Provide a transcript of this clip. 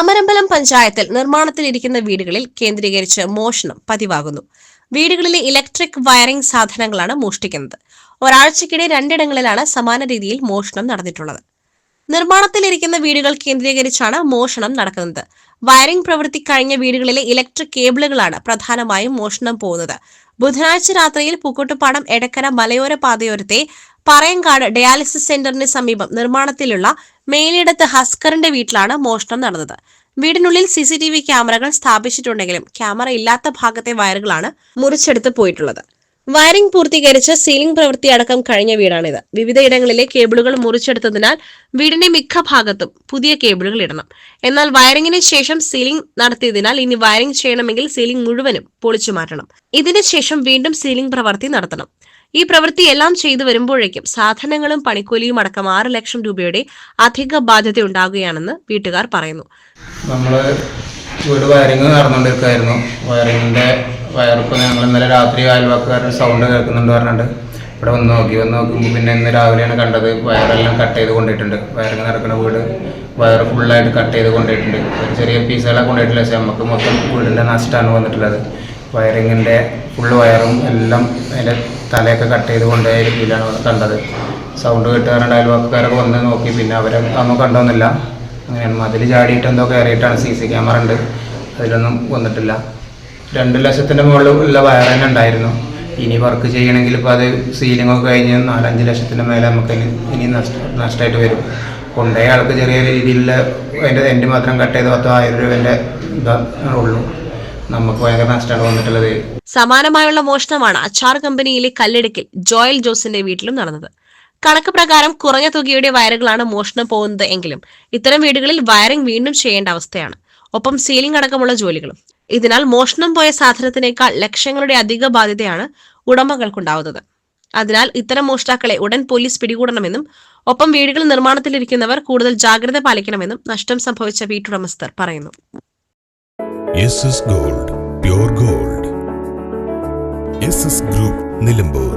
അമരമ്പലം പഞ്ചായത്തിൽ നിർമ്മാണത്തിലിരിക്കുന്ന വീടുകളിൽ കേന്ദ്രീകരിച്ച് മോഷണം പതിവാകുന്നു. വീടുകളിലെ ഇലക്ട്രിക് വയറിംഗ് സാധനങ്ങളാണ് മോഷ്ടിക്കുന്നത്. ഒരാഴ്ചക്കിടെ 2 ഇടങ്ങളിലാണ് സമാന രീതിയിൽ മോഷണം നടന്നിട്ടുള്ളത്. നിർമ്മാണത്തിലിരിക്കുന്ന വീടുകൾ കേന്ദ്രീകരിച്ചാണ് മോഷണം നടക്കുന്നത്. വയറിംഗ് പ്രവൃത്തി കഴിഞ്ഞ വീടുകളിലെ ഇലക്ട്രിക് കേബിളുകളാണ് പ്രധാനമായും മോഷണം പോകുന്നത്. ബുധനാഴ്ച രാത്രിയിൽ പൂക്കോട്ടുപാടം എടക്കര മലയോര പാതയോരത്തെ പറയങ്കാട് ഡയാലിസിസ് സെന്ററിന് സമീപം നിർമ്മാണത്തിലുള്ള മേലിടത്ത് ഹസ്കറിന്റെ വീട്ടിലാണ് മോഷണം നടന്നത്. വീടിനുള്ളിൽ CCTV ക്യാമറകൾ സ്ഥാപിച്ചിട്ടുണ്ടെങ്കിലും ക്യാമറ ഇല്ലാത്ത ഭാഗത്തെ വയറുകളാണ് മുറിച്ചെടുത്ത് പോയിട്ടുള്ളത്. വയറിംഗ് പൂർത്തീകരിച്ച് സീലിംഗ് പ്രവൃത്തി അടക്കം കഴിഞ്ഞ വീടാണിത്. വിവിധയിടങ്ങളിലെ കേബിളുകൾ മുറിച്ചെടുത്തതിനാൽ വീടിന്റെ മിക്ക ഭാഗത്തും പുതിയ കേബിളുകൾ ഇടണം. എന്നാൽ വയറിംഗിന് ശേഷം സീലിംഗ് നടത്തിയതിനാൽ ഇനി വയറിംഗ് ചെയ്യണമെങ്കിൽ സീലിംഗ് മുഴുവനും പൊളിച്ചു മാറ്റണം. ഇതിനുശേഷം വീണ്ടും സീലിംഗ് പ്രവൃത്തി നടത്തണം. ഈ പ്രവൃത്തി എല്ലാം ചെയ്തു വരുമ്പോഴേക്കും സാധനങ്ങളും പണിക്കൂലിയും അടക്കം 6 ലക്ഷം രൂപയുടെ അധിക ബാധ്യത ഉണ്ടാകുകയാണെന്ന് വീട്ടുകാർ പറയുന്നു. നമ്മള് വീട് വയറിംഗ് നടന്നുകൊണ്ടിരിക്കുകയായിരുന്നു. വയറിങ്ങിന്റെ വയറിപ്പോൾ ഞങ്ങൾ ഇന്നലെ രാത്രി അയൽവക്കാരുടെ സൗണ്ട് കേൾക്കുന്നുണ്ട് പറഞ്ഞിട്ട് ഇവിടെ വന്ന് നോക്കുമ്പോൾ പിന്നെ ഇന്ന് രാവിലെയാണ് കണ്ടത് വയറെല്ലാം കട്ട് ചെയ്ത് കൊണ്ടിട്ടുണ്ട്. വയറിങ് നടക്കുന്ന വീട് വയർ ഫുള്ളായിട്ട് കട്ട് ചെയ്ത് കൊണ്ടിട്ടുണ്ട്. ഒരു ചെറിയ പീസുകളെ കൊണ്ടിട്ടില്ല, പക്ഷേ നമുക്ക് മൊത്തം വീടിൻ്റെ നഷ്ടമാണ് വന്നിട്ടുള്ളത്. വയറിങ്ങിൻ്റെ ഫുള്ള് വയറും എല്ലാം അതിൻ്റെ തലയൊക്കെ കട്ട് ചെയ്ത് കൊണ്ടുപോയ രീതിയിലാണ് കണ്ടത്. സൗണ്ട് കേട്ടുകാരുടെ അയൽവക്കാരൊക്കെ വന്ന് നോക്കി, പിന്നെ അവരെ ഒന്നും കണ്ടോന്നില്ല. അങ്ങനെയാണ് മതിൽ ചാടിയിട്ട് എന്തോ കയറിയിട്ടാണ്. CC ക്യാമറ ഉണ്ട്, അതിലൊന്നും വന്നിട്ടില്ല. 2 ലക്ഷത്തിൻ്റെ മുകളിൽ ഉള്ള വയർ തന്നെ ഉണ്ടായിരുന്നു. ഇനി വർക്ക് ചെയ്യണമെങ്കിൽ ഇപ്പോൾ അത് സീലിങ്ങൊക്കെ കഴിഞ്ഞ് 4-5 ലക്ഷത്തിൻ്റെ മേലെ നമുക്ക് ഇനി നഷ്ടമായിട്ട് വരും. കൊണ്ടുപോയ ആൾക്ക് ചെറിയ രീതിയിലുള്ള അതിൻ്റെ എൻഡ് മാത്രം കട്ട് ചെയ്ത് 10,000 രൂപേൻ്റെ ഉള്ളൂ. നമുക്ക് ഭയങ്കര നഷ്ടമാണ് വന്നിട്ടുള്ളത്. സമാനമായുള്ള മോഷണമാണ് അച്ചാർ കമ്പനിയിലെ കല്ലിടുക്കിൽ ജോയൽ ജോസിന്റെ വീട്ടിലും നടന്നത്. കണക്ക് പ്രകാരം കുറഞ്ഞ തുകയുടെ വയറുകളാണ് മോഷണം പോകുന്നത് എങ്കിലും ഇത്തരം വീടുകളിൽ വയറിംഗ് വീണ്ടും ചെയ്യേണ്ട അവസ്ഥയാണ്. ഒപ്പം സീലിംഗ് അടക്കമുള്ള ജോലികളും. ഇതിനാൽ മോഷണം പോയ സാധനത്തിനേക്കാൾ ലക്ഷങ്ങളുടെ അധിക ബാധ്യതയാണ് ഉടമകൾക്കുണ്ടാവുന്നത്. അതിനാൽ ഇത്തരം മോഷ്ടാക്കളെ ഉടൻ പോലീസ് പിടികൂടണമെന്നും ഒപ്പം വീടുകൾ നിർമ്മാണത്തിലിരിക്കുന്നവർ കൂടുതൽ ജാഗ്രത പാലിക്കണമെന്നും നഷ്ടം സംഭവിച്ച വീട്ടുടമസ്ഥർ പറയുന്നു. SS Gold, Pure Gold. SS Group, Nilambur.